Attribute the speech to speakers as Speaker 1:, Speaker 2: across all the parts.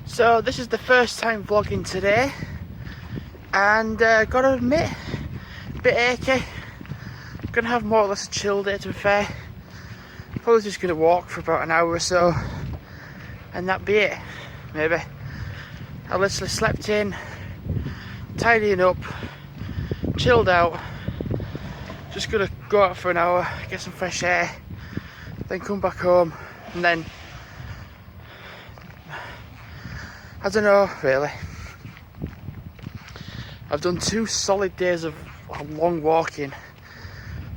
Speaker 1: So this is the first time vlogging today, and gotta admit, a bit achy. Gonna have more or less a chill day, to be fair. Probably just gonna walk for about an hour or so, and that'd be it, maybe. I literally slept in, tidying up, chilled out. Just gonna go out for an hour, get some fresh air, then come back home, and then I don't know, really. I've done 2 solid days of long walking,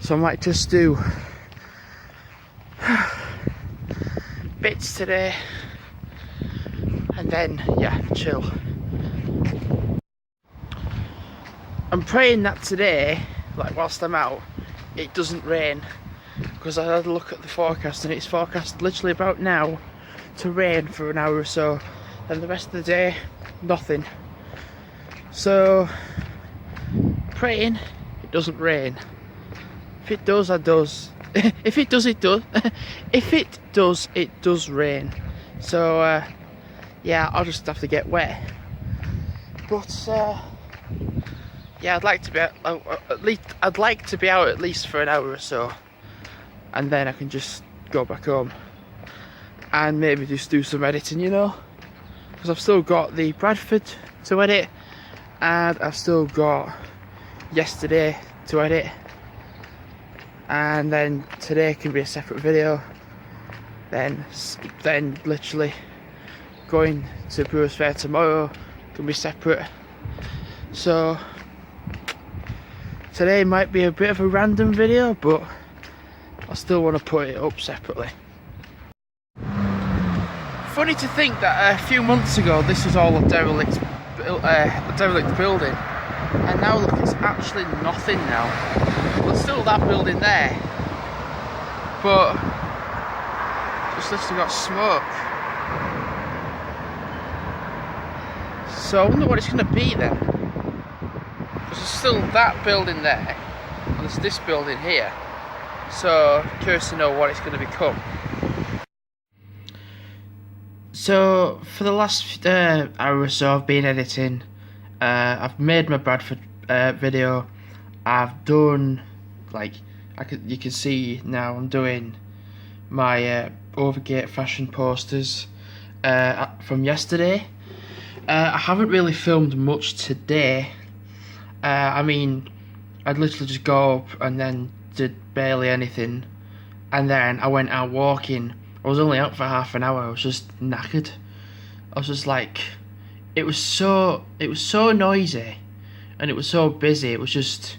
Speaker 1: so I might just do bits today, and then, yeah, chill. I'm praying that today, like whilst I'm out, it doesn't rain, because I had a look at the forecast and it's forecast literally about now to rain for an hour or so. And the rest of the day, nothing. So, praying it doesn't rain. If it does, it does. If it does, it does. If it does, it does rain. So, yeah, I'll just have to get wet. But yeah, I'd like to be out at least for an hour or so, and then I can just go back home and maybe just do some editing, you know. Because I've still got the Bradford to edit, and I've still got yesterday to edit, and then today can be a separate video. Then literally going to Brewers Fair tomorrow can be separate. So today might be a bit of a random video, but I still want to put it up separately. Funny to think that a few months ago this was all a derelict building, and now look, it's actually nothing now. There's still that building there, but it's literally got smoke. So I wonder what it's going to be then, because there's still that building there and there's this building here, so curious to know what it's going to become. So for the last hour or so I've been editing. I've made my Bradford video. I've done, like, you can see now I'm doing my Overgate fashion posters from yesterday. I haven't really filmed much today. I mean, I'd literally just go up and then did barely anything, and then I went out walking. I was only out for half an hour. I was just knackered. I was just like, it was so noisy, and it was so busy. It was just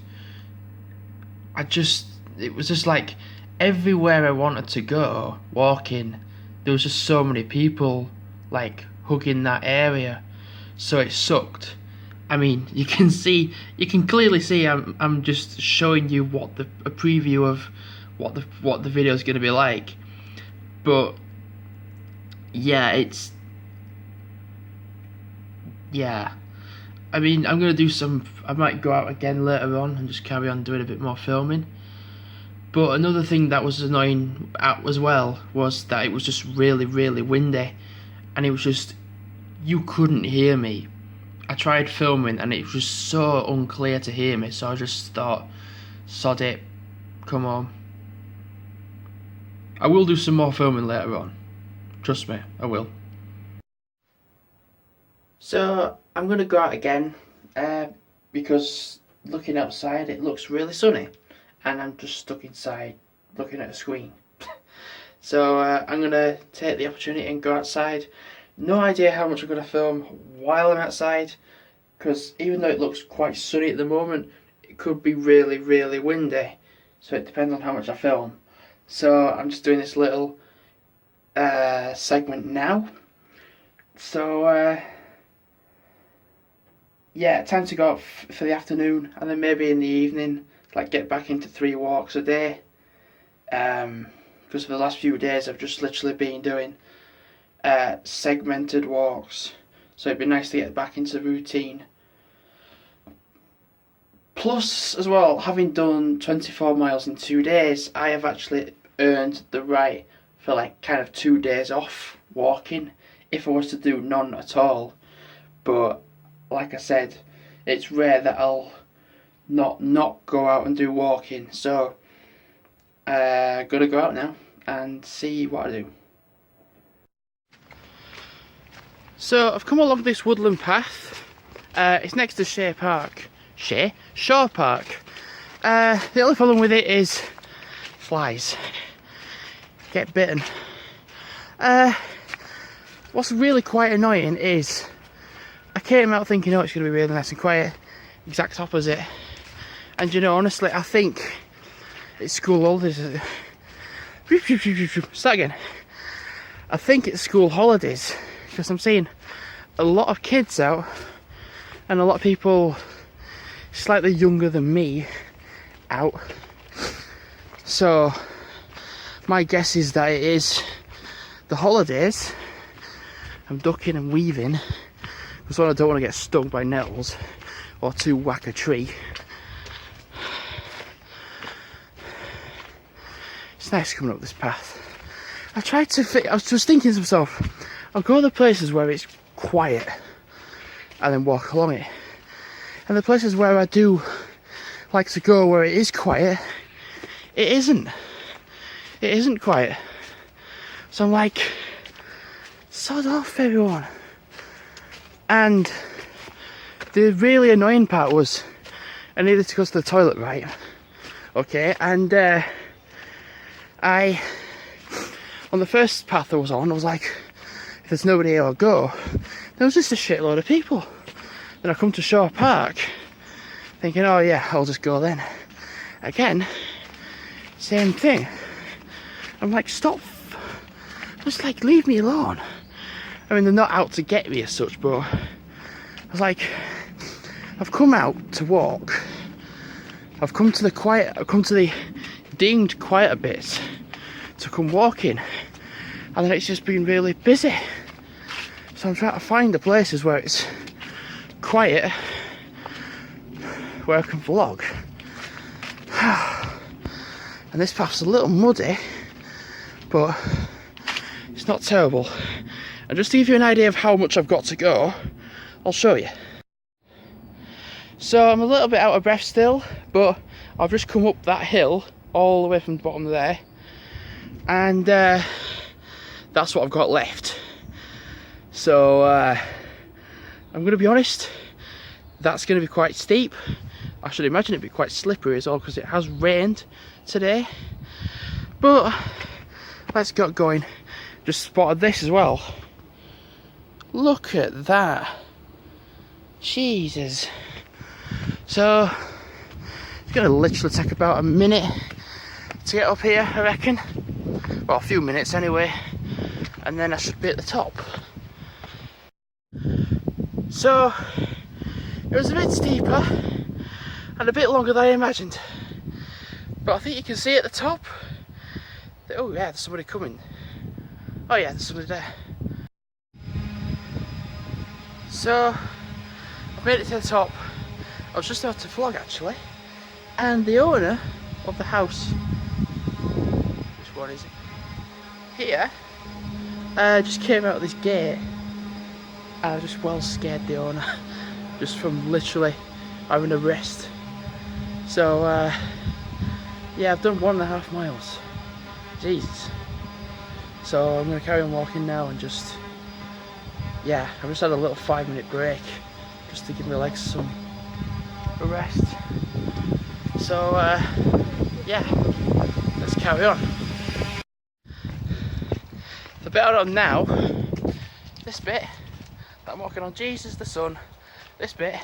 Speaker 1: like everywhere I wanted to go walking, there was just so many people like hugging that area. So it sucked. I mean, you can clearly see I'm just showing you a preview of what the video is going to be like. But yeah, I mean, I'm going to do I might go out again later on and just carry on doing a bit more filming. But another thing that was annoying as well was that it was just really, really windy, and it was just, you couldn't hear me. I tried filming and it was just so unclear to hear me, so I just thought, sod it, come on. I will do some more filming later on. Trust me, I will. So I'm going to go out again because looking outside it looks really sunny, and I'm just stuck inside looking at a screen. So I'm going to take the opportunity and go outside. No idea how much I'm going to film while I'm outside, because even though it looks quite sunny at the moment, it could be really, really windy. So it depends on how much I film. So I'm just doing this little segment now. So yeah, time to go out for the afternoon, and then maybe in the evening, like get back into 3 walks a day. Because for the last few days I've just literally been doing segmented walks. So it'd be nice to get back into routine. Plus, as well, having done 24 miles in 2 days, I have actually earned the right for like kind of 2 days off walking if I was to do none at all. But like I said, it's rare that I'll not go out and do walking. So gotta go out now and see what I do. So I've come along this woodland path. It's next to Shaw Park. Shaw Park. The only problem with it is flies. Get bitten. What's really quite annoying is I came out thinking, oh, it's going to be really nice and quiet. Exact opposite. And you know, honestly, I think it's school holidays. Start again. I think it's school holidays because I'm seeing a lot of kids out and a lot of people slightly younger than me out. So my guess is that it is the holidays. I'm ducking and weaving because I don't want to get stung by nettles or to whack a tree. It's nice coming up this path. I was just thinking to myself, I'll go to the places where it's quiet and then walk along it. And the places where I do like to go where it is quiet, it isn't. It isn't quiet. So I'm like, sod off everyone. And the really annoying part was I needed to go to the toilet, right? Okay, and on the first path I was on, I was like, if there's nobody here, I'll go. There was just a shitload of people. Then I come to Shaw Park, thinking, oh yeah, I'll just go then. Again, same thing. I'm like, stop. Just like, leave me alone. I mean, they're not out to get me as such, but I was like, I've come out to walk. I've come to the deemed quieter bits to come walking. And then it's just been really busy. So I'm trying to find the places where it's quiet, where I can vlog. And this path's a little muddy, but it's not terrible. And just to give you an idea of how much I've got to go, I'll show you. So I'm a little bit out of breath still, but I've just come up that hill all the way from the bottom there, and that's what I've got left. So I'm going to be honest, that's going to be quite steep. I should imagine it'd be quite slippery as well because it has rained today. But let's get going. Just spotted this as well. Look at that. Jesus. So it's going to literally take about a minute to get up here, I reckon. Well, a few minutes anyway. And then I should be at the top. So it was a bit steeper and a bit longer than I imagined. But I think you can see at the top. Oh yeah, there's somebody coming. Oh yeah, there's somebody there. So I made it to the top. I was just about to vlog actually, and the owner of the house, which one is it? Here, just came out of this gate. I just well scared the owner, just from literally having a rest. So yeah, I've done 1.5 miles. Jesus. So I'm going to carry on walking now and just, yeah, I've just had a little 5-minute break just to give my legs some rest. So yeah, let's carry on. The bit I'm on now, this bit that I'm walking on, Jesus the sun, this bit,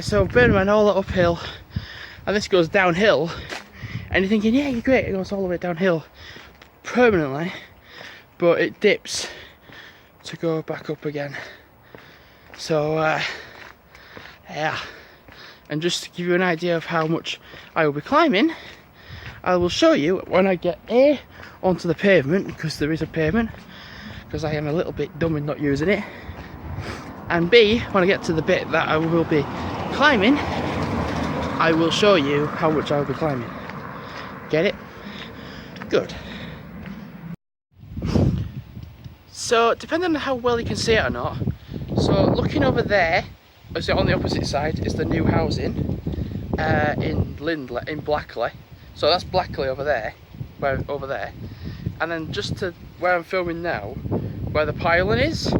Speaker 1: so bear in mind all that uphill, and this goes downhill, and you're thinking, yeah, you're great, it goes all the way downhill permanently, but it dips to go back up again. So yeah, and just to give you an idea of how much I will be climbing, I will show you when I get A, onto the pavement, because there is a pavement, because I am a little bit dumb in not using it, and B, when I get to the bit that I will be climbing, I will show you how much I will be climbing. Get it? Good. So depending on how well you can see it or not, so looking over there, as on the opposite side, is the new housing in Blackley. So that's Blackley over there, and then just to where I'm filming now, where the pylon is,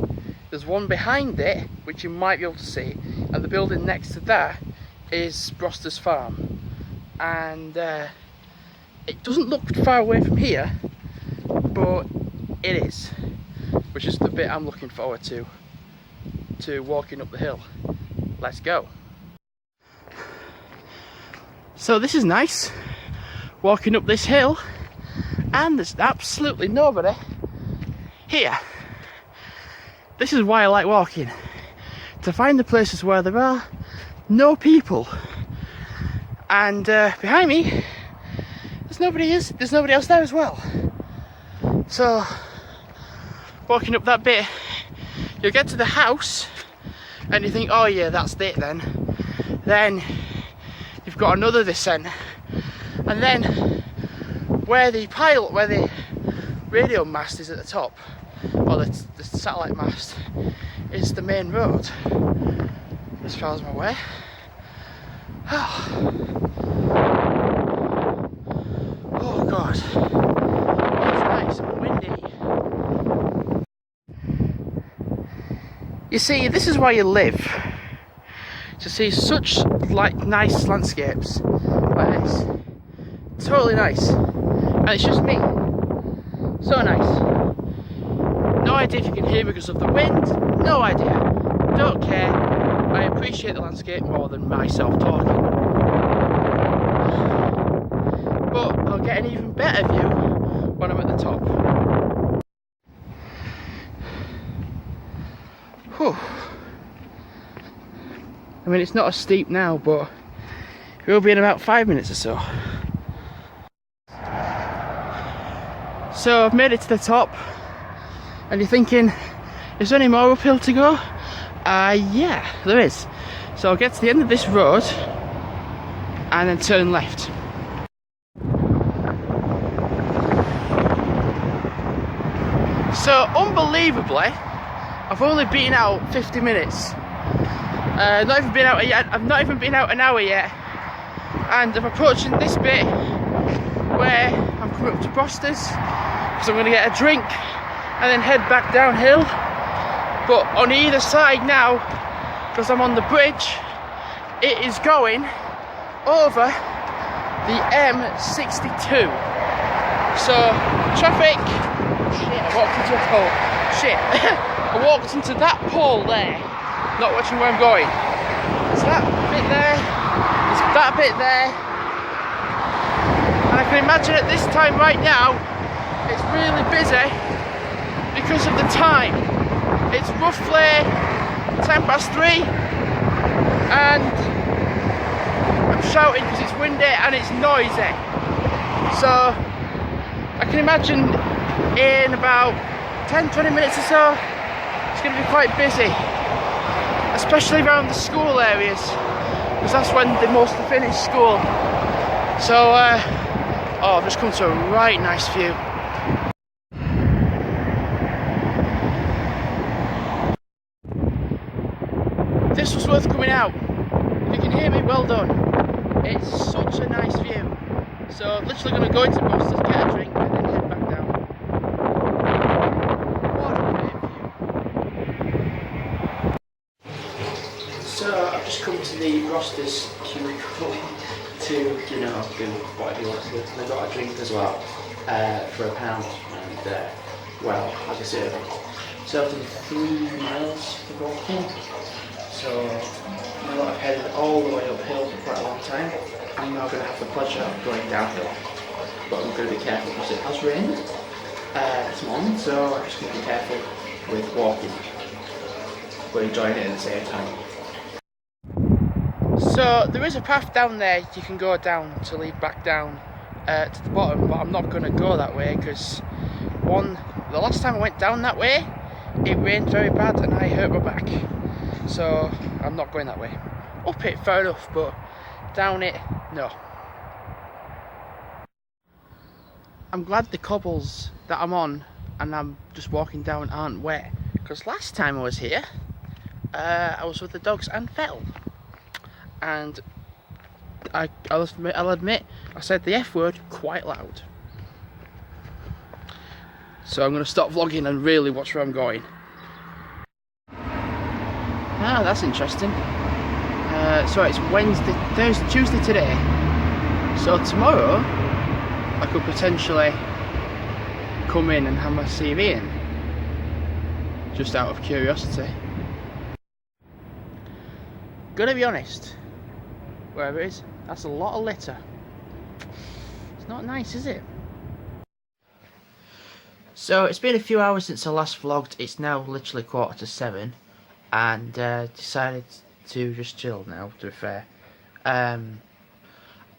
Speaker 1: there's one behind it which you might be able to see, and the building next to that is Broster's farm. And it doesn't look far away from here, but it is, which is the bit I'm looking forward to walking up the hill. Let's go. So this is nice, walking up this hill, and there's absolutely nobody here. This is why I like walking, to find the places where there are no people. And behind me, there's nobody else there as well. So walking up that bit, you'll get to the house and you think, oh yeah, that's it then you've got another descent, and then where the radio mast is at the top, or the satellite mast, is the main road, as far as I'm aware. Oh god, it's nice and windy. You see, this is where you live, to see such nice landscapes like this. Totally nice, and it's just me. So nice. No idea if you can hear because of the wind. No idea. Don't care. I appreciate the landscape more than myself talking. But I'll get an even better view when I'm at the top. Whew. I mean, it's not as steep now, but it will be in about 5 minutes or so. So I've made it to the top, and you're thinking, is there any more uphill to go? Yeah, there is. So I'll get to the end of this road and then turn left. So unbelievably, I've only been out 50 minutes. I've not even been out yet. I've not even been out an hour yet, and I'm approaching this bit where I'm coming up to Broster's, because I'm going to get a drink and then head back downhill. But on either side now, because I'm on the bridge, it is going over the M62. So traffic. Shit! I walked into a pole. Shit! I walked into that pole there, not watching where I'm going. It's that bit there. It's that bit there. And I can imagine at this time right now, it's really busy because of the time. It's roughly 3:10, and I'm shouting because it's windy and it's noisy. So I can imagine in about 10-20 minutes or so, it's going to be quite busy, especially around the school areas, because that's when they mostly finish school. So I've just come to a right nice view. This was worth coming out. If you can hear me, well done. It's such a nice view. So I'm literally going to go into Broster's, get a drink, and then head back down. What a great view. So I've just come to the Broster's cubicle to, do whatever you want to do. And I got a drink as well for £1. And well, as I said, so I've done 3 miles for walking. So I've headed all the way uphill for quite a long time. I'm now going to have the pleasure of going downhill, but I'm going to be careful because it has rained this morning, so I'm just going to be careful with walking, but enjoying it at the same time. So there is a path down there you can go down to lead back down to the bottom, but I'm not going to go that way because the last time I went down that way, it rained very bad and I hurt my back. So I'm not going that way. Up it, fair enough, but down it, no. I'm glad the cobbles that I'm on and I'm just walking down aren't wet. Because last time I was here, I was with the dogs and fell. And I'll admit, I said the F word quite loud. So I'm going to stop vlogging and really watch where I'm going. Ah, that's interesting. So it's Tuesday today. So tomorrow, I could potentially come in and have my CV in. Just out of curiosity. Gonna be honest, wherever it is, that's a lot of litter. It's not nice, is it? So it's been a few hours since I last vlogged. It's now literally 7:15, and decided to just chill now, to be fair.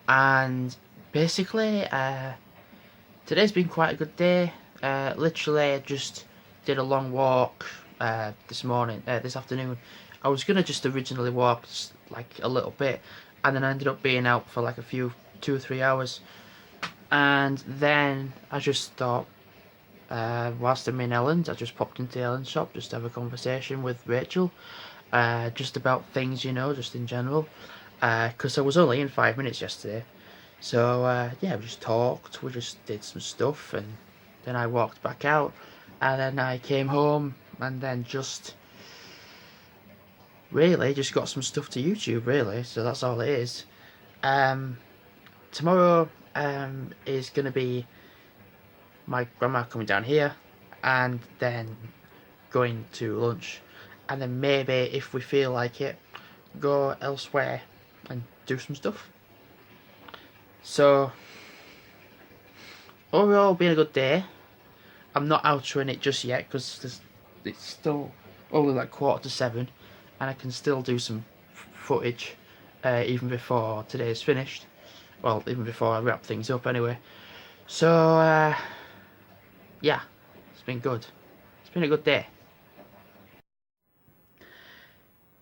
Speaker 1: And basically, today's been quite a good day. Literally, I just did a long walk this afternoon. I was gonna just originally walk like a little bit, and then I ended up being out for like 2 or 3 hours. And then I just thought, whilst I'm in Ellen's, I just popped into Ellen's shop just to have a conversation with Rachel, just about things, you know, just in general, because I was only in 5 minutes yesterday. So yeah, we just talked, we just did some stuff, and then I walked back out, and then I came home, and then just got some stuff to YouTube, really. So that's all it is. Tomorrow is gonna be my grandma coming down here, and then going to lunch, and then maybe, if we feel like it, go elsewhere and do some stuff. So overall, been a good day. I'm not outroing it just yet because it's still only like 7:15, and I can still do some footage even before today's finished. Well, even before I wrap things up anyway. So yeah, it's been good. It's been a good day.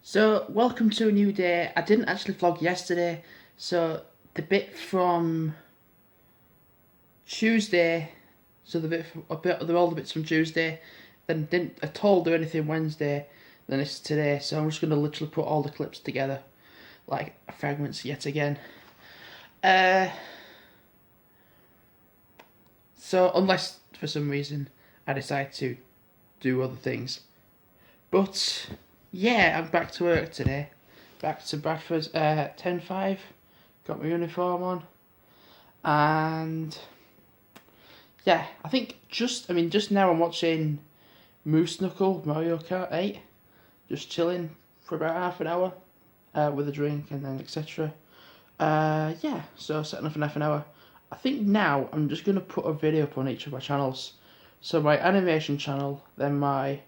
Speaker 1: So welcome to a new day. I didn't actually vlog yesterday, so the bit from Tuesday, so all the bits from Tuesday, then didn't at all do anything Wednesday, then it's today. So I'm just gonna literally put all the clips together, like fragments yet again. So unless for some reason I decide to do other things, but yeah, I'm back to work today. Back to Bradford 10:05. Got my uniform on, and yeah, I think just now I'm watching Moose Knuckle Mario Kart 8, just chilling for about half an hour with a drink and then etc. Yeah, so setting up for half an hour. I think now I'm just going to put a video up on each of my channels. So my animation channel, then my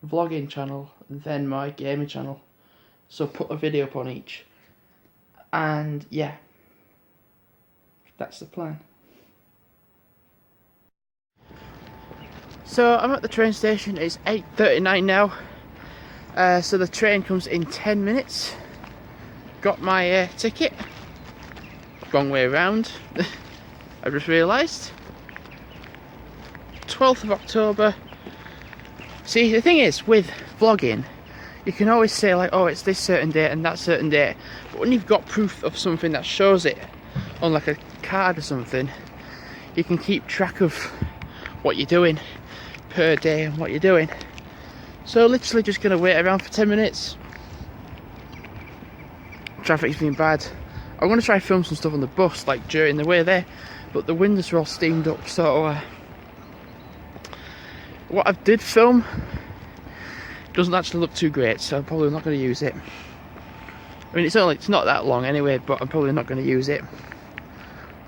Speaker 1: vlogging channel, then my gaming channel. So put a video up on each. And yeah, that's the plan. So I'm at the train station. It's 8:39 now. So the train comes in 10 minutes. Got my ticket. Wrong way around. I just realised. 12th of October. See, the thing is, with vlogging, you can always say like, oh, it's this certain date and that certain date. But when you've got proof of something that shows it on like a card or something, you can keep track of what you're doing per day and what you're doing. So literally just going to wait around for 10 minutes. Traffic's been bad. I'm going to try and film some stuff on the bus, like during the way there, but the windows are all steamed up, so what I did film doesn't actually look too great, so I'm probably not going to use it. I mean, it's not that long anyway, but I'm probably not going to use it.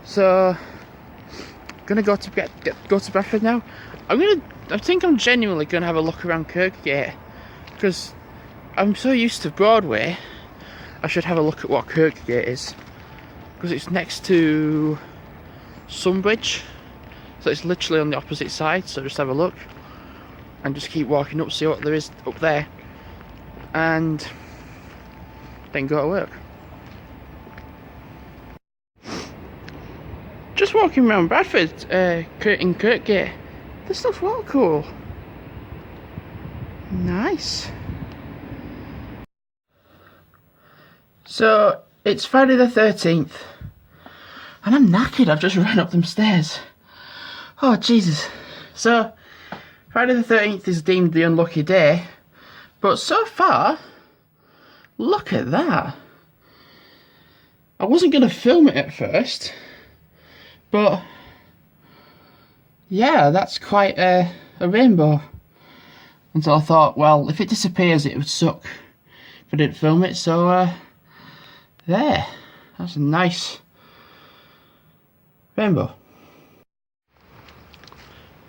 Speaker 1: So I'm gonna go to Bradford now. I think I'm genuinely gonna have a look around Kirkgate, because I'm so used to Broadway. I should have a look at what Kirkgate is, because it's next to Sunbridge, so it's literally on the opposite side. So just have a look and just keep walking up, see what there is up there, and then go to work. Just walking around Bradford in Kirkgate, This stuff's well cool. Nice. So it's Friday the 13th and I'm knackered. I've just run up them stairs. Oh Jesus. So Friday the 13th is deemed the unlucky day, but so far, look at that. I wasn't going to film it at first, but yeah, that's quite a rainbow. Until I thought, well, if it disappears, it would suck if I didn't film it. So there, that's a nice rainbow.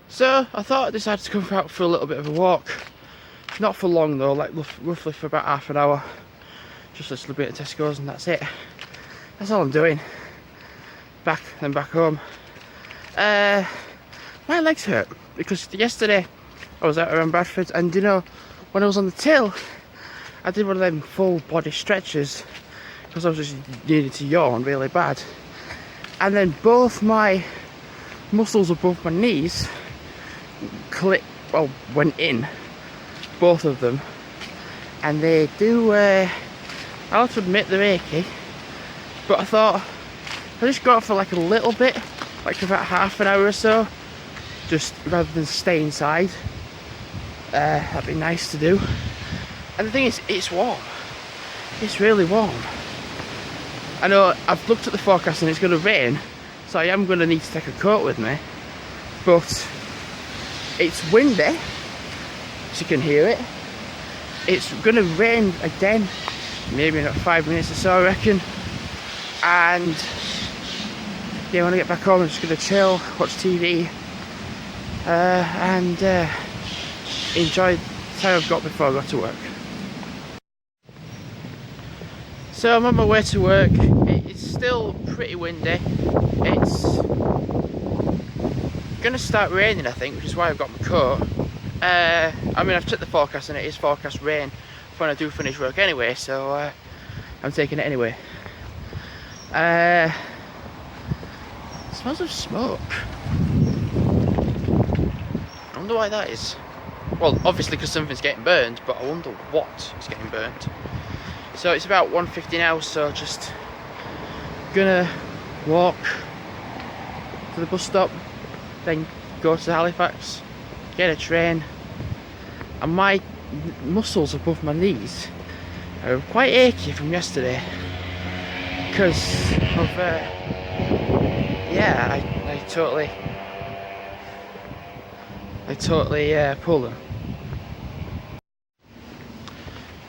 Speaker 1: So I thought I decided to come out for a little bit of a walk. Not for long though, like roughly for about half an hour. Just a little bit of Tesco's and that's it. That's all I'm doing. Back home. My legs hurt because yesterday I was out around Bradford, and you know, when I was on the till, I did one of them full body stretches because I was just needing to yawn really bad. And then both my muscles above my knees went in, both of them, and they do, I'll have to admit they're achy, but I thought I'll just go out for like a little bit, like about half an hour or so, just rather than stay inside. That'd be nice to do. And the thing is, it's warm. It's really warm. I know I've looked at the forecast and it's going to rain, so I am going to need to take a coat with me, but it's windy, as you can hear it. It's going to rain again, maybe in about 5 minutes or so I reckon. And yeah, when I get back home I'm just going to chill, watch TV, and enjoy the time I've got before I go to work. So I'm on my way to work. It's still pretty windy. It's gonna start raining I think, which is why I've got my coat. I mean, I've checked the forecast and it is forecast rain when I do finish work anyway, so I'm taking it anyway. Smells of smoke. I wonder why that is. Well, obviously because something's getting burned, but I wonder what is getting burned. So it's about 1:50 now, so just gonna walk to the bus stop, then go to Halifax, get a train. And my muscles above my knees are quite achy from yesterday because of yeah, I totally pulled them.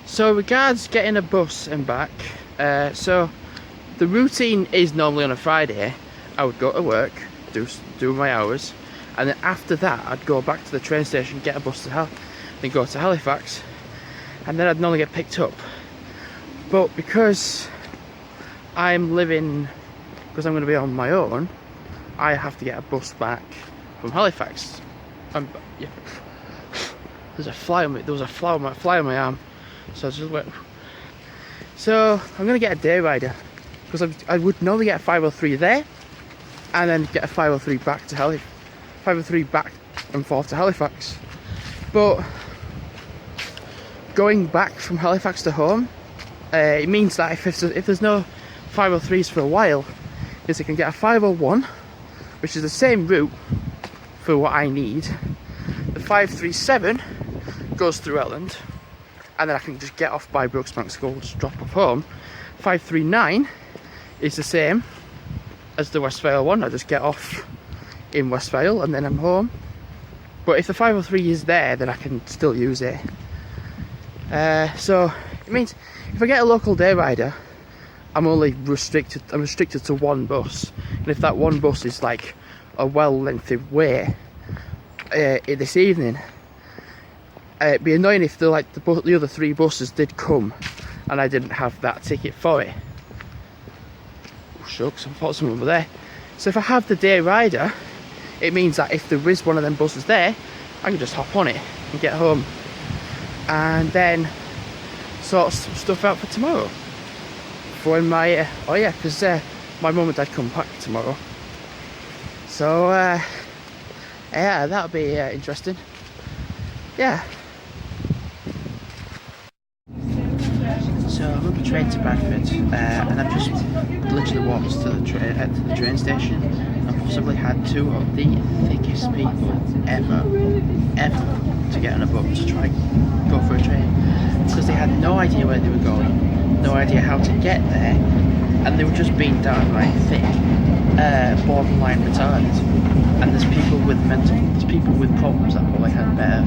Speaker 1: So regards getting a bus and back, so the routine is normally on a Friday. I would go to work, do my hours, and then after that I'd go back to the train station, get a bus to then go to Halifax, and then I'd normally get picked up. But because I'm going to be on my own, I have to get a bus back from Halifax. Yeah. There was a fly on my arm. So I just went. So I'm gonna get a day rider because I would normally get a 503 there, and then get a 503 back to 503 back and forth to Halifax. But going back from Halifax to home, it means that if there's no 503s for a while, is I can get a 501, which is the same route for what I need. The 537 goes through Elland, and then I can just get off by Brooksbank School, just drop off home. 539 is the same as the Westvale one. I just get off in Westvale and then I'm home. But if the 503 is there, then I can still use it. So it means if I get a local day rider, I'm restricted to one bus. And if that one bus is like a well-lengthy way this evening, it'd be annoying if the other three buses did come and I didn't have that ticket for it. Oh, shucks, I thought someone were there. So if I have the day rider, it means that if there is one of them buses there, I can just hop on it and get home, and then sort some stuff out for tomorrow. For when my because my mum and dad come back tomorrow. So Yeah, that'll be interesting. Yeah. So I'm on the train to Bradford, and I've just literally walked to the train station and possibly had two of the thickest people ever to get on a boat to try and go for a train, because they had no idea where they were going, no idea how to get there, and they were just being downright thick, borderline retarded. And there's people with problems that probably had better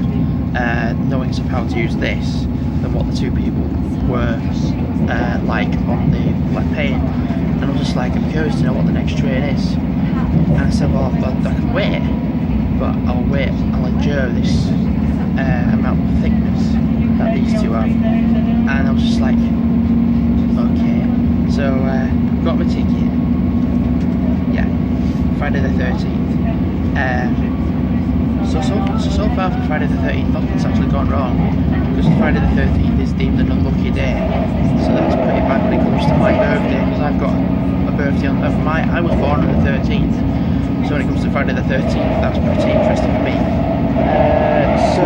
Speaker 1: knowings of how to use this than what the two people were like on the plane. And I was just like, I'm curious to know what the next train is. And I said, well, I can wait, but I'll endure this amount of thickness that these two have. And I was just like, okay. So got my ticket. Yeah, Friday the 13th. So far for Friday the 13th, nothing's actually gone wrong, because Friday the 13th is deemed an unlucky day, so that's pretty bad when it comes to my birthday, because I've got a birthday I was born on the 13th, so when it comes to Friday the 13th, that's pretty interesting for me. So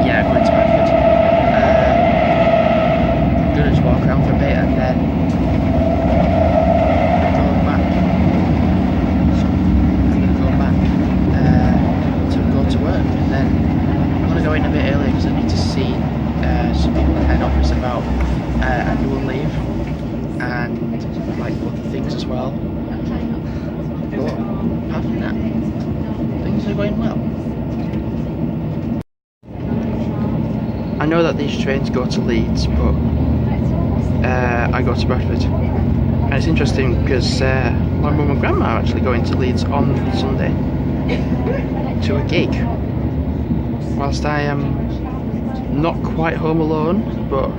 Speaker 1: yeah, I'm going to Bradford. I'm gonna just walk around for a bit and then to work, and then I'm going to go in a bit earlier because I need to see some people in head office about annual leave and like other things as well. But apart from that, things are going well. I know that these trains go to Leeds, but I go to Bradford, and it's interesting because my mum and grandma are actually going to Leeds on Sunday to a gig, whilst I am not quite home alone, but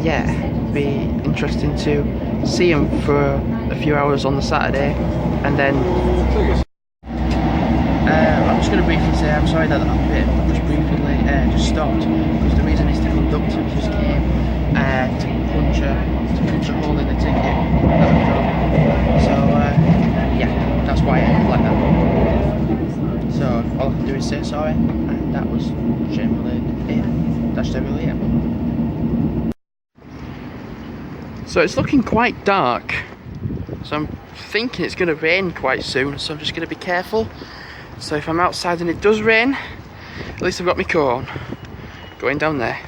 Speaker 1: yeah, it'd be interesting to see them for a few hours on the Saturday, and then I'm just going to briefly say I'm sorry that that bit just briefly just stopped, because the reason is the conductor just came to punch a hole in the ticket that I've got. So yeah, that's why I ended like that. So all I can do is say sorry, and that was generally it. That's generally it. So it's looking quite dark, so I'm thinking it's going to rain quite soon, so I'm just going to be careful. So if I'm outside and it does rain, at least I've got my coat on. Going down there.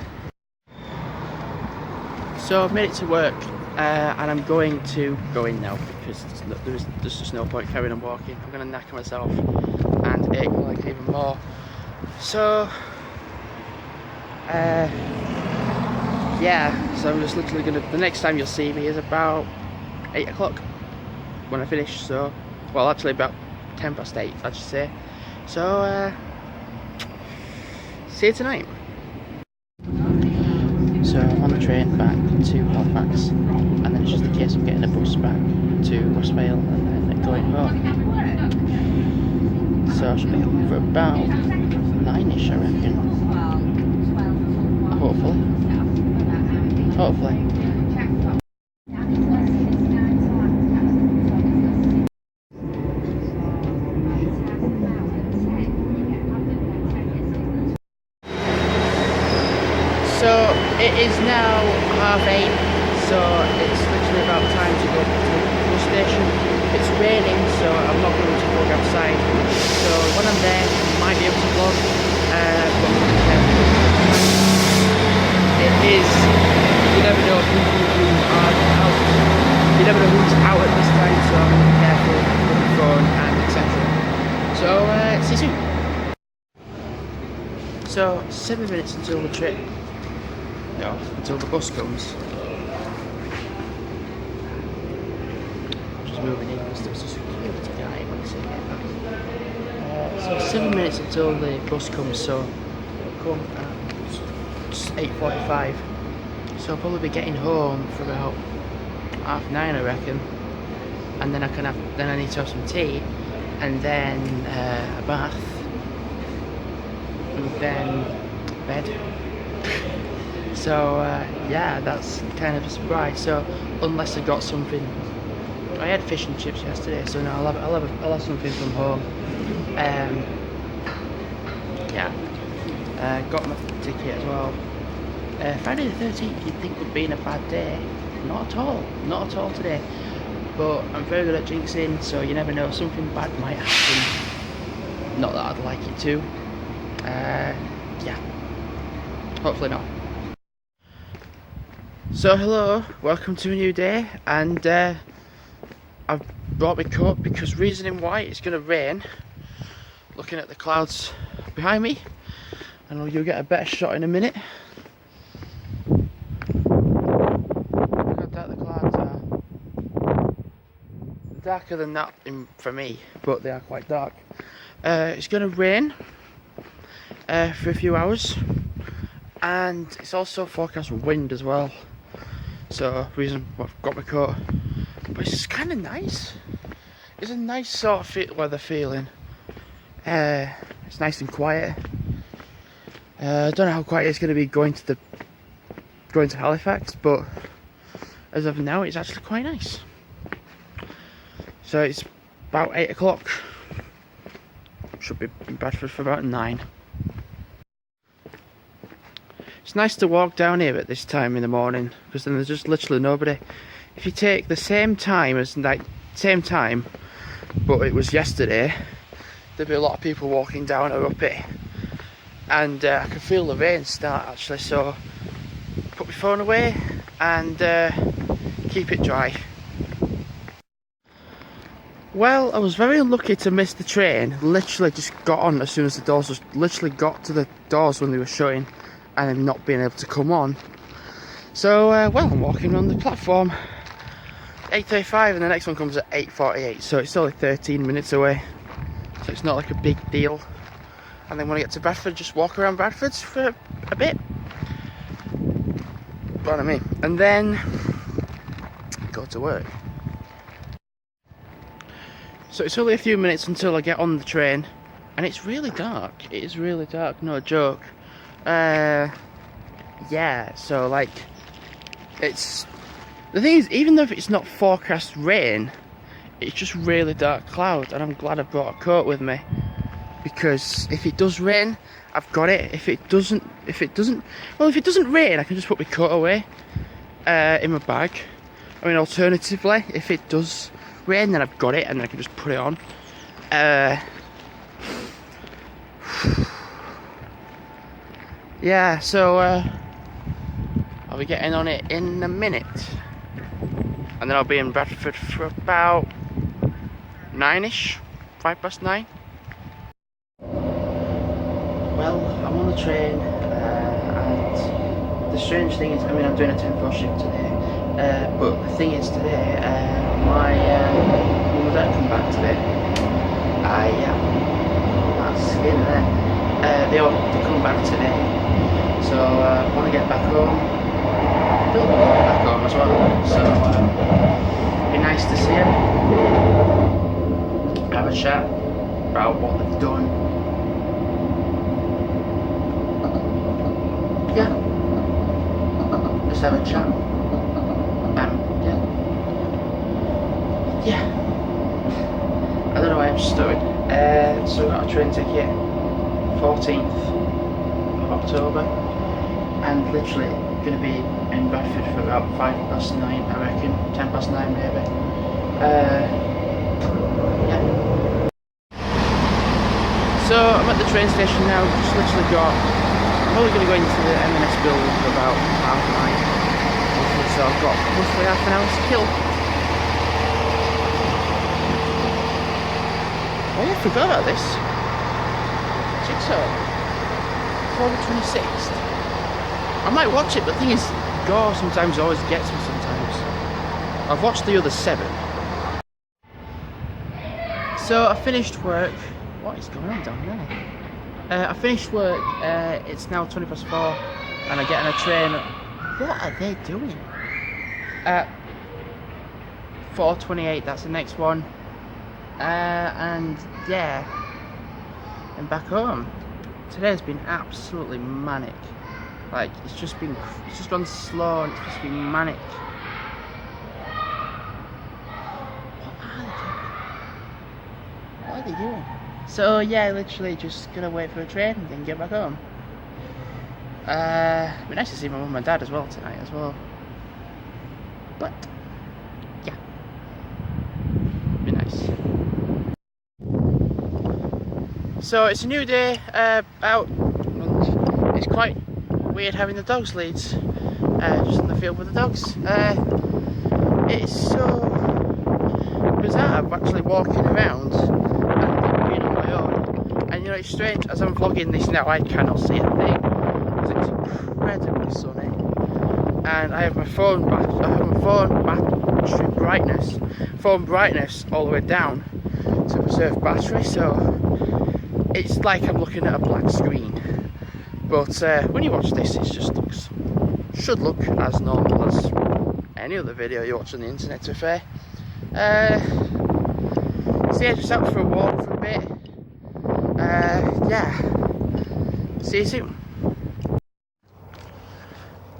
Speaker 1: So I've made it to work, and I'm going to go in now, because there's just no point carrying on walking. I'm going to knacker myself and ache like even more. So yeah, so I'm just literally going to, the next time you'll see me is about 8 o'clock when I finish. So, well, actually about 10 past 8 I should say. So see you tonight. So I'm on the train back to Halifax, and then it's just a case of getting a bus back to Westphal and then going home. So I should be home for about 9ish, I reckon. Hopefully. So it is now 8:30, so it's literally about time to go to the bus station. It's raining, so I'm not going to vlog outside. So when I'm there, I might be able to vlog, but it is, you never know who are out. You never know who's out at this time, so I'm going to be careful with the phone and etc. So see you soon. So 7 minutes until the trip. No, until the bus comes. Just moving in because there's a security guy when I say that. So 7 minutes until the bus comes, so it'll come at 8:45. So I'll probably be getting home for about 9:30, I reckon. And then I need to have some tea, and then a bath, and then bed. So yeah, that's kind of a surprise. So unless I got something I had fish and chips yesterday, so now I'll have something from home. Yeah. Got my ticket as well. Friday the 13th you'd think would be in a bad day. Not at all. Not at all today. But I'm very good at jinxing, so you never know, something bad might happen. Not that I'd like it to. Yeah. Hopefully not. So hello, welcome to a new day, and I've brought my coat because reasoning why it's going to rain. Looking at the clouds behind me, and you'll get a better shot in a minute. Look how dark the clouds are. Darker than that for me, but they are quite dark. It's going to rain for a few hours, and it's also forecast wind as well. So reason I've got my coat, but it's kind of nice. It's a nice sort of weather feeling. It's nice and quiet. I don't know how quiet it's going to be going to Halifax, but as of now, it's actually quite nice. So it's about 8 o'clock. Should be in Bradford for about 9. It's nice to walk down here at this time in the morning, because then there's just literally nobody. If you take the same time but it was yesterday, there'd be a lot of people walking down or up it, and I can feel the rain start actually. So put my phone away and keep it dry. Well, I was very unlucky to miss the train. Literally just got on as soon as the doors got to the doors when they were shutting, and I'm not being able to come on. So well, I'm walking on the platform 8:35, and the next one comes at 8:48, so it's only 13 minutes away, so it's not like a big deal. And then when I get to Bradford, just walk around Bradford for a bit, you know what I mean, and then go to work. So it's only a few minutes until I get on the train, and it's really dark. It is really dark, no joke. Yeah, so like, it's, the thing is, even though it's not forecast rain, it's just really dark cloud, and I'm glad I brought a coat with me, because if it does rain, I've got it. If it doesn't rain, I can just put my coat away in my bag. I mean, alternatively, if it does rain, then I've got it, and then I can just put it on. Yeah, so I'll be getting on it in a minute, and then I'll be in Bradford for about 9ish, 9:05. Well, I'm on the train, and the strange thing is, I mean, I'm doing a 10-4 shift today, but the thing is today, my mum and dad come back today. Yeah, that's skin there. They come back today, so I want to get back home. They'll want to get back home as well, so it'd be nice to see them, have a chat about what they've done. Yeah, just have a chat. Yeah, I don't know why I'm stuttered. So I got a train ticket, 14th of October, and literally going to be in Bradford for about 9:05, I reckon, 9:10 maybe. Yeah. So I'm at the train station now. Just literally I'm only going to go into the M&S building for about 9:30. So I've got roughly half an hour to kill. Oh yeah, I forgot about this. Jigsaw. October 26th. I might watch it, but the thing is, gore sometimes always gets me sometimes. I've watched the other 7. So I finished work. What is going on down there? I finished work, it's now 4:20, and I get on a train. What are they doing? 4:28, that's the next one. And yeah, I'm back home. Today's been absolutely manic. Like, it's just gone slow, and it's just been manic. you doing? So yeah, literally just gonna wait for a train and then get back home. It'd be nice to see my mum and dad as well tonight as well. But yeah, be nice. So it's a new day out, and it's quite weird having the dogs leads just in the field with the dogs. It's so bizarre actually walking around and being on my own. And you know, it's strange, as I'm vlogging this now I cannot see a thing because it's incredibly sunny. And I have my phone battery brightness all the way down to preserve battery, so it's like I'm looking at a black screen. But when you watch this, it just should look as normal as any other video you watch on the internet, to be fair. So yeah, just out for a walk for a bit. Yeah, see you soon.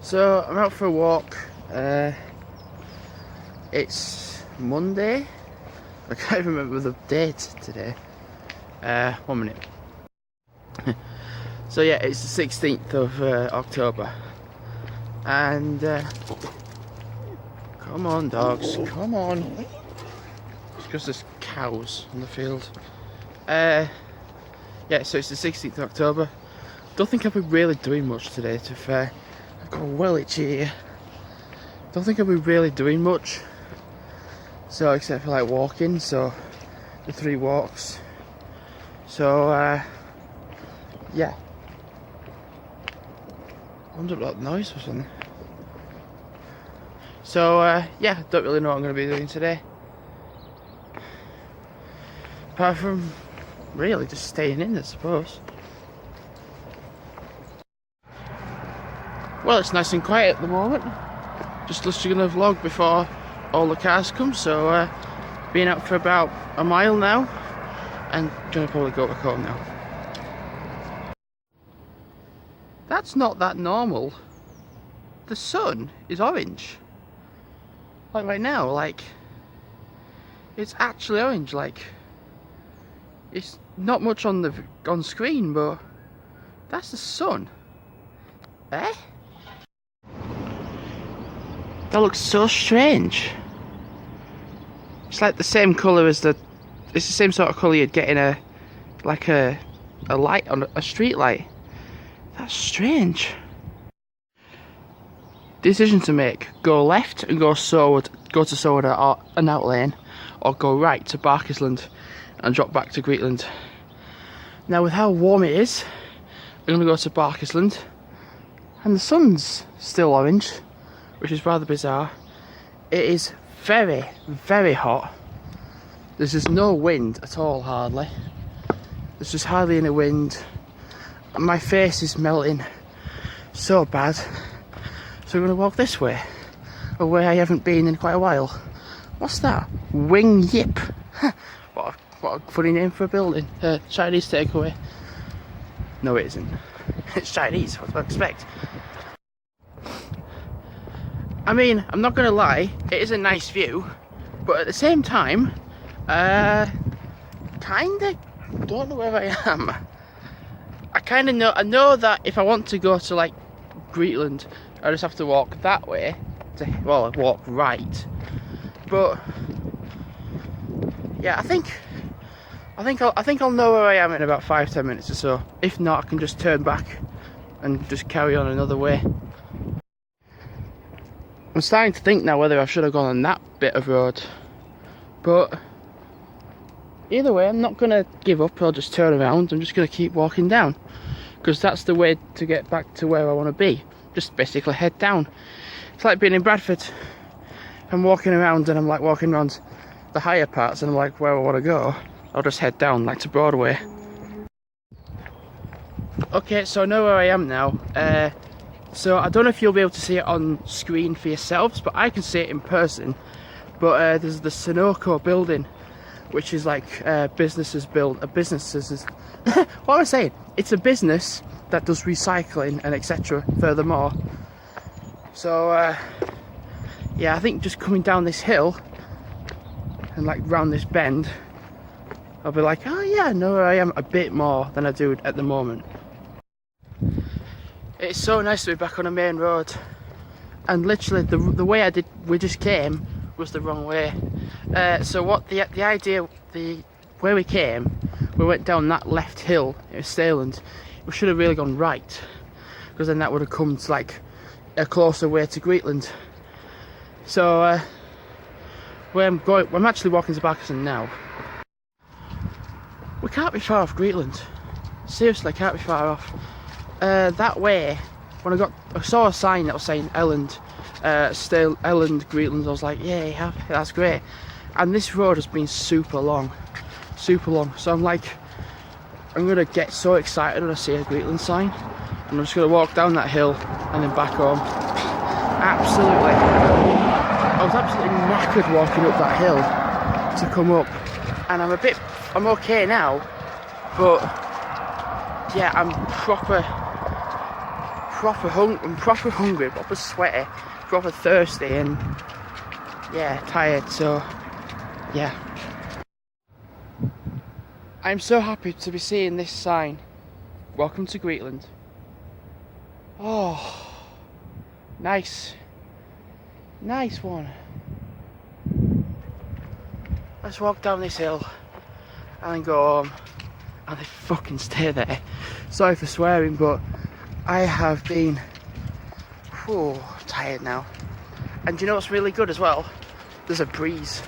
Speaker 1: So I'm out for a walk. It's Monday. I can't remember the date today. 1 minute. So yeah, it's the 16th of October. And come on dogs, come on. It's because there's cows in the field. Yeah, so it's the 16th of October. Don't think I'll be really doing much today, to be fair. I've got a well itchy ear. Don't think I'll be really doing much. So except for like walking, so the 3 walks. So yeah. I wonder what that noise was on. So yeah, don't really know what I'm going to be doing today. Apart from really just staying in, I suppose. Well, it's nice and quiet at the moment. Just literally going to vlog before all the cars come. So been out for about a mile now, and gonna probably go back home now. That's not that normal. The sun is orange. Like right now, like it's actually orange. Like it's not much on screen, but that's the sun. Eh? That looks so strange. It's like the same colour as it's the same sort of colour you'd get in a light on a street light. That's strange. Decision to make: go left and go to Soward or an out lane, or go right to Barkisland and drop back to Greetland. Now with how warm it is, I'm going to go to Barkisland, and the sun's still orange, which is rather bizarre. It is very, very hot. There's just no wind at all, hardly. There's just hardly any wind. My face is melting so bad. So we're going to walk this way, a way I haven't been in quite a while. What's that? Wing Yip. What a funny name for a building. Chinese takeaway. No, it isn't. It's Chinese, what do I expect? I mean, I'm not going to lie, it is a nice view, but at the same time, kinda don't know where I am. I know that if I want to go to like Greetland, I just have to walk that way, walk right. But yeah, I think I'll know where I am in about 5-10 minutes or so. If not, I can just turn back and just carry on another way. I'm starting to think now whether I should have gone on that bit of road, but either way, I'm not going to give up. I'll just turn around. I'm just going to keep walking down, because that's the way to get back to where I want to be. Just basically head down. It's like being in Bradford. I'm walking around and I'm like walking around the higher parts and I'm like, where I want to go, I'll just head down like to Broadway. Okay, so I know where I am now. So I don't know if you'll be able to see it on screen for yourselves, but I can see it in person. But there's the Sunoco building, which is like businesses build a businesses. What am I saying? It's a business that does recycling and etc. Furthermore, so yeah, I think just coming down this hill and like round this bend, I'll be like, oh yeah, I know where I am a bit more than I do at the moment. It's so nice to be back on a main road, and literally the way we just came was the wrong way. So what the idea, where we came, we went down that left hill. It was Staland. We should have really gone right, because then that would have come to like a closer way to Greetland. So I'm actually walking to Barkerson now. We can't be far off Greetland. Seriously, can't be far off. That way, when I saw a sign that was saying Elland, Greetland, I was like, yeah, that's great. And this road has been super long. So I'm gonna get so excited when I see a Greetland sign. I'm just gonna walk down that hill and then back home. I was absolutely knackered walking up that hill to come up, and I'm okay now, but yeah, I'm proper hungry, proper sweaty, proper thirsty, and yeah, tired. So yeah, I'm so happy to be seeing this sign, welcome to Greetland. Oh, nice one. Let's walk down this hill and go home, and then fucking stay there. Sorry for swearing, but I have been tired now. And do you know what's really good as well? There's a breeze.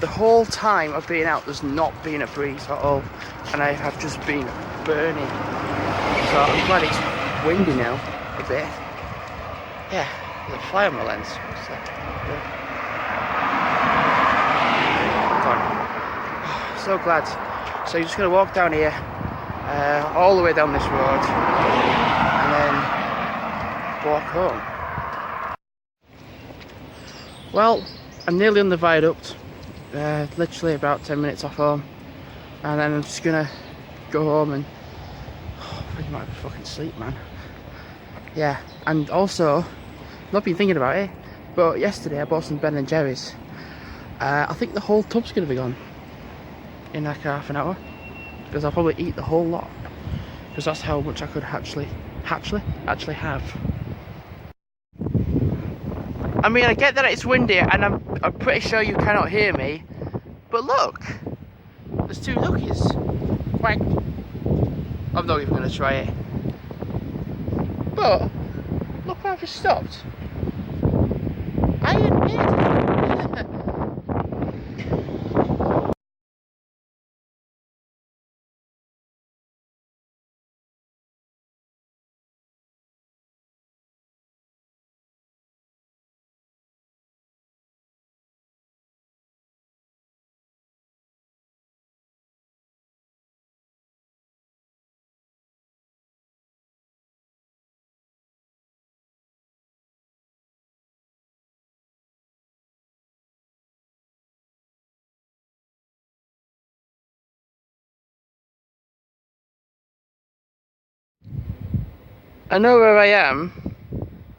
Speaker 1: The whole time I've been out, there's not been a breeze at all, and I have just been burning. So I'm glad it's windy now a bit. Yeah, there's a fly on my lens. What's that? So glad. So you're just going to walk down here, all the way down this road, and then walk home. Well, I'm nearly on the viaduct, literally about 10 minutes off home, and then I'm just going to go home and I think I might be fucking sleep, man. Yeah, and also, not been thinking about it, but yesterday I bought some Ben & Jerry's. I think the whole tub's going to be gone in like half an hour, because I'll probably eat the whole lot, because that's how much I could actually have. I mean, I get that it's windy and I'm pretty sure you cannot hear me, but look, there's two duckies. Quack. I'm not even going to try it, but look where I've just stopped. I admit it. I know where I am.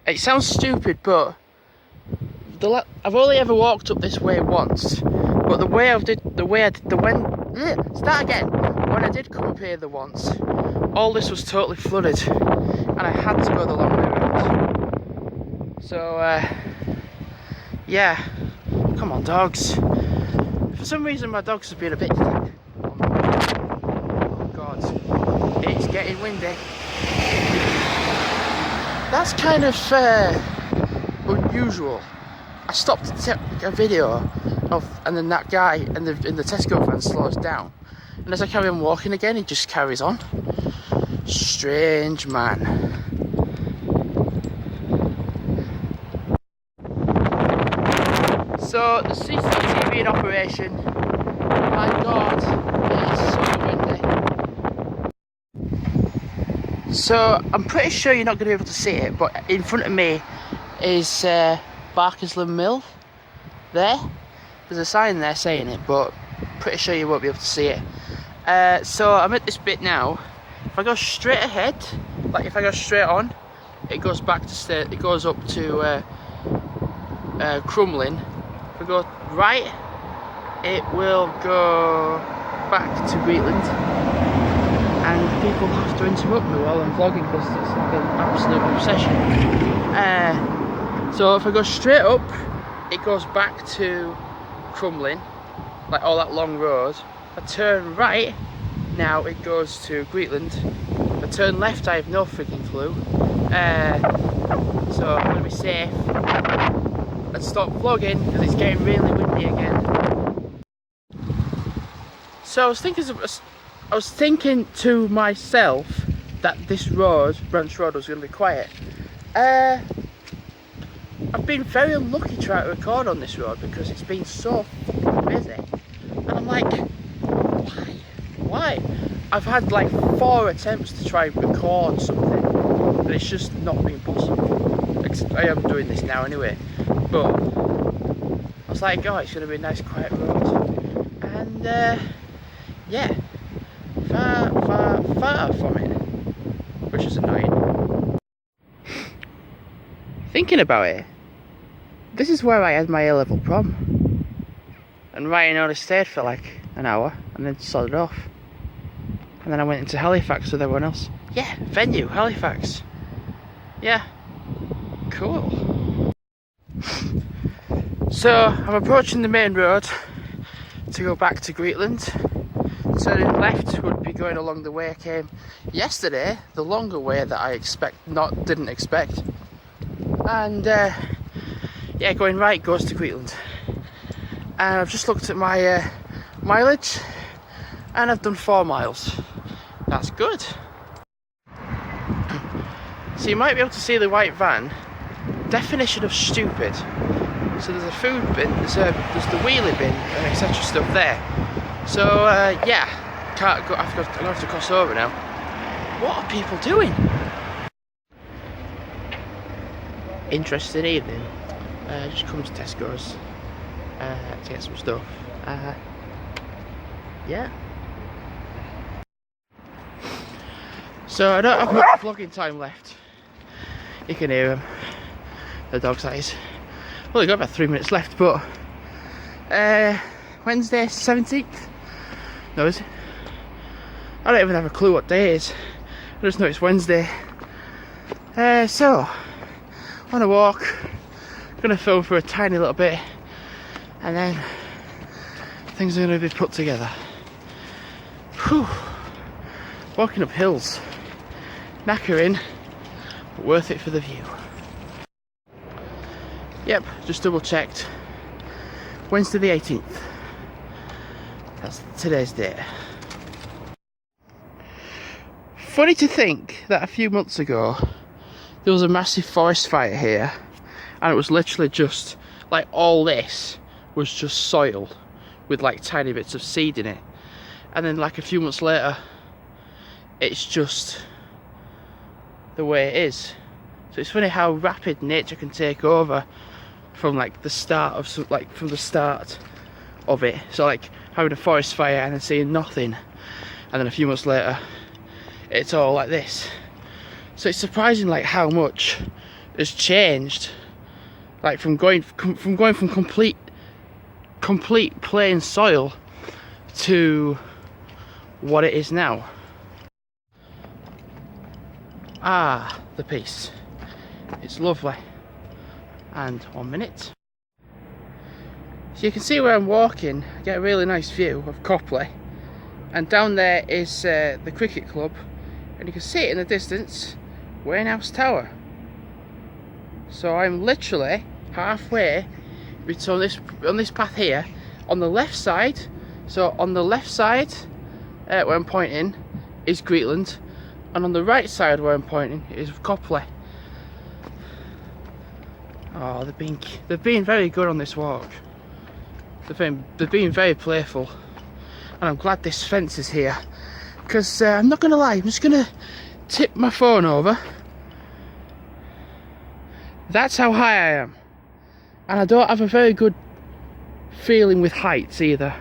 Speaker 1: It sounds stupid, but I've only ever walked up this way once. But when I did come up here the once, all this was totally flooded, and I had to go the long way around. So yeah, come on, dogs. For some reason, my dogs have been a bit thick. Oh God, it's getting windy. That's kind of unusual. I stopped to take a video and then that guy in the Tesco van slows down, and as I carry on walking again, he just carries on. Strange man. So the CCTV in operation. My God, it is so windy. So I'm pretty sure you're not going to be able to see it, but in front of me is Barkersland Mill. There's a sign there saying it, but pretty sure you won't be able to see it. So I'm at this bit now. If I go straight ahead, like if I go straight on, it goes back to it goes up to Crumlin. If I go right, it will go back to Greenland, and people have to interrupt me while I'm vlogging because it's like an absolute obsession. So if I go straight up, it goes back to Crumlin, like all that long road. If I turn right, now it goes to Greenland. If I turn left, I have no freaking clue. So I'm going to be safe. Let's stop vlogging because it's getting really windy again. So I was thinking to myself that this road, Branch Road, was going to be quiet. I've been very unlucky trying to record on this road because it's been so fucking busy. And I'm like, why? I've had like 4 attempts to try and record something, but it's just not been possible. I am doing this now anyway, but I was like, oh, it's going to be a nice quiet road. And yeah, far from it, which is annoying. Thinking about it, this is where I had my A-level prom, and Ryan only stayed for like an hour and then sodded off, and then I went into Halifax with everyone else. Yeah, venue, Halifax. Yeah, cool. So I'm approaching the main road to go back to Greenland. Turning left would be going along the way I came yesterday, the longer way that I didn't expect. And yeah, going right goes to Greenland. And I've just looked at my mileage, and I've done 4 miles. That's good. So you might be able to see the white van. Definition of stupid. So there's a food bin, there's the wheelie bin, and etc. stuff there. So yeah, I'm gonna have to cross over now. What are people doing? Interesting evening. Just come to Tesco's to get some stuff. Yeah. So I don't have much vlogging time left. You can hear them. The dog's eyes. Well, we've got about 3 minutes left, but Wednesday 17th. No, is it? I don't even have a clue what day it is. I just know it's Wednesday. So on a walk, gonna film for a tiny little bit, and then things are gonna be put together. Whew. Walking up hills, knackering, but worth it for the view. Yep, just double checked. Wednesday the 18th. That's today's date. Funny to think that a few months ago there was a massive forest fire here, and it was literally just like all this was just soil with like tiny bits of seed in it, and then like a few months later it's just the way it is. So it's funny how rapid nature can take over from like the start of from the start of it. So like having a forest fire and then seeing nothing, and then a few months later it's all like this. So it's surprising like how much has changed, like from going from complete plain soil to what it is now. Ah, the peace. It's lovely. And 1 minute. So you can see where I'm walking. I get a really nice view of Copley, and down there is the cricket club, and you can see it in the distance, Warehouse Tower. So I'm literally halfway between on this path here. On the left side, so on the left side where I'm pointing is Greenland, and on the right side where I'm pointing is Copley. Oh, they've been very good on this walk. They've been very playful, and I'm glad this fence is here, because I'm not gonna lie, I'm just gonna tip my phone over. That's how high I am, and I don't have a very good feeling with heights either.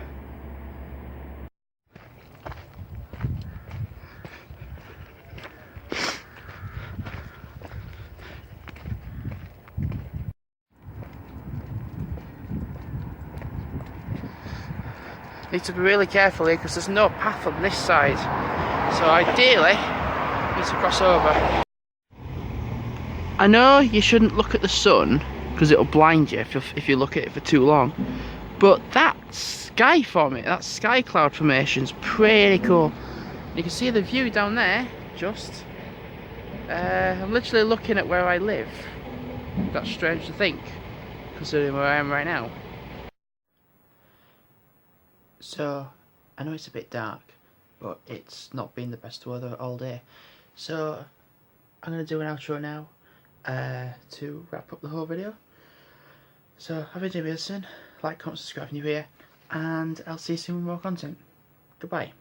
Speaker 1: Need to be really careful here because there's no path on this side. So ideally, need to cross over. I know you shouldn't look at the sun because it'll blind you if you look at it for too long. But that sky formation, that sky cloud formation's pretty cool. You can see the view down there, just. I'm literally looking at where I live. That's strange to think, considering where I am right now. So, I know it's a bit dark, but it's not been the best weather all day. So, I'm going to do an outro now to wrap up the whole video. So, have a good day, like, comment, subscribe if you're new here, and I'll see you soon with more content. Goodbye.